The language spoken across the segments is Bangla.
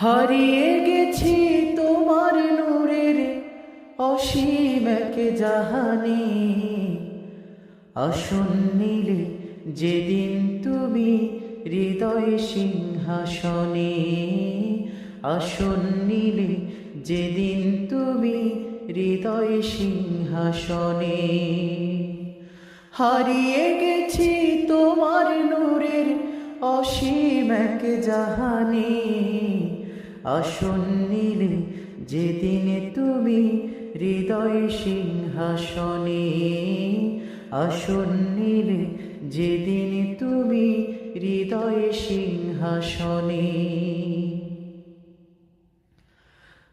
হারিয়ে গেছি তোমার নূরের অসীম এক জাহানে। আসন নিলে যেদিন তুমি হৃদয় সিংহাসনে, আসন নিলে যেদিন তুমি হৃদয় সিংহাসনে। হারিয়ে গেছি তোমার নূরের অসীম এক জাহানে। আসন নিলে যেদিন তুমি হৃদয় সিংহাসনে, আসন নিলে যেদিন তুমি হৃদয় সিংহাসনে।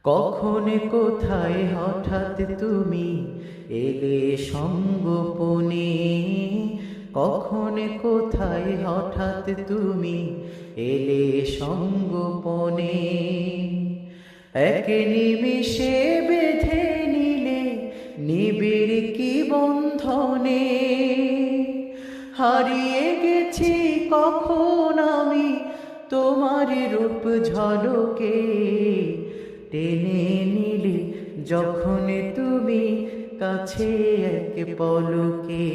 কখন কোথায় হঠাৎ তুমি এলে সঙ্গোপনে, কখন কোথায় হঠাৎ তুমি এলে সঙ্গোপনে। এক নিমিষে বেঁধে নিলে নিবিড় কি বন্ধনে। হারিয়ে গেছি কখন আমি তোমার রূপ ঝলকে, টেনে নিলে যখন তুমি কাছে এক পলকে,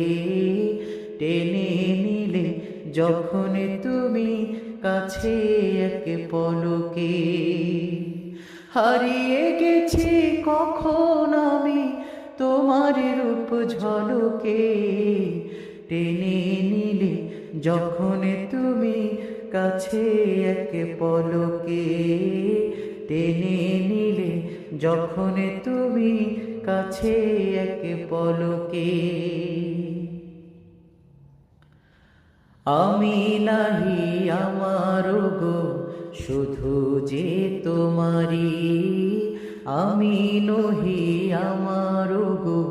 টেনে নিলে যখন তুমি কাছে এক পলকে। হারিয়ে গেছি কখন আমি তোমার রূপ ঝলকে, টেনে নিলে যখন তুমি কাছে এক পলকে, টেনে নিলে যখন তুমি কাছে এক পলকে। আমি নাহি আমার গো শুধু যে তোমারি, আমি নহি আমার গো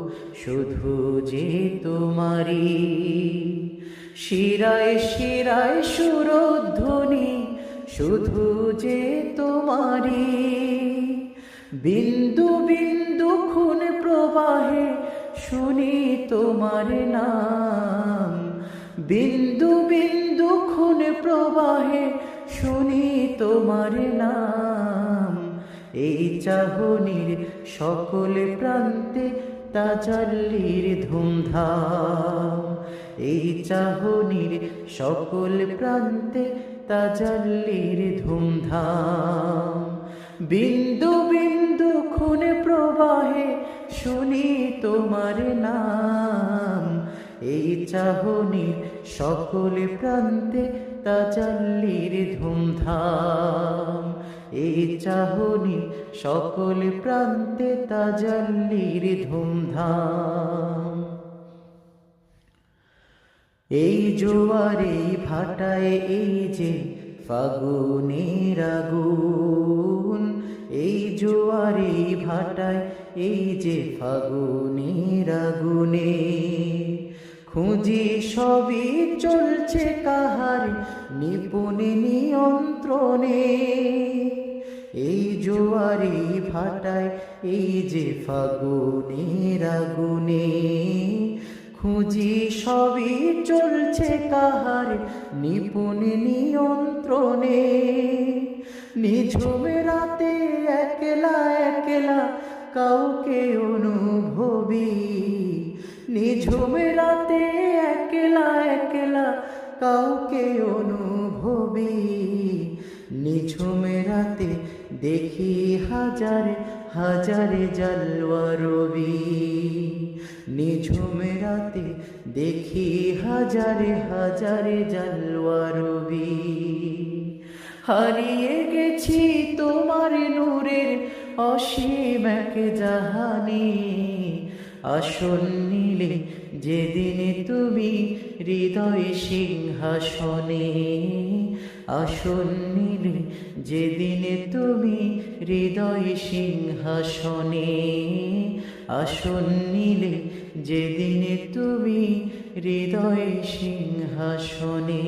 শুধু যে তোমারি। শিরায় শিরায় সুরধ্বনি শুধু যে তোমারি। বিন্দু বিন্দু খুন প্রবাহে শুনি তোমার নাম, বিন্দু বিন্দু খুন প্রবাহে শুনি তোমার নাম। এই চাহনির সকল প্রান্তে তাজাল্লির ধুমধাম, এই চাহনির সকল প্রান্তে তাজাল্লির ধুমধাম। বিন্দু বিন্দু খুন প্রবাহে শুনি তোমার নাম, এই চাহনির সকল প্রান্তে তাজাল্লির ধুমধাম, এই চাহনির সকল প্রান্তে তাজাল্লির ধুমধাম। এই জোয়ারে ভাটায় এই যে ফাগুনের আগুন, এই জোয়ারে ভাটায় এই যে ফাগুনের আগুনে। খুঁজি সবই চলছে কাহার নিপুণ নিয়ন্ত্রণে। এই জোয়ারে ভাটায় এই যে ফাগুনের আগুনে। খুঁজি সবই চলছে কাহার নিপুণ নিয়ন্ত্রণে। নিঝুম রাতে একলা একলা কাউকে অনুভবী, নিঝুম রাতে একলা একলা কাউকে অনুভবী। নিঝুম রাতে দেখি হাজারে হাজারে জালওয়া রবি, নিঝুম রাতে দেখি হাজারে হাজারে জালওয়া রবি। হারিয়ে গেছি তোমার নূরের অসীম এক জাহানে। আসন নিলে যেদিন তুমি হৃদয় সিংহাসনে, আসন নিলে যেদিন তুমি হৃদয় সিংহাসনে, আসন নিলে যেদিন তুমি হৃদয় সিংহাসনে।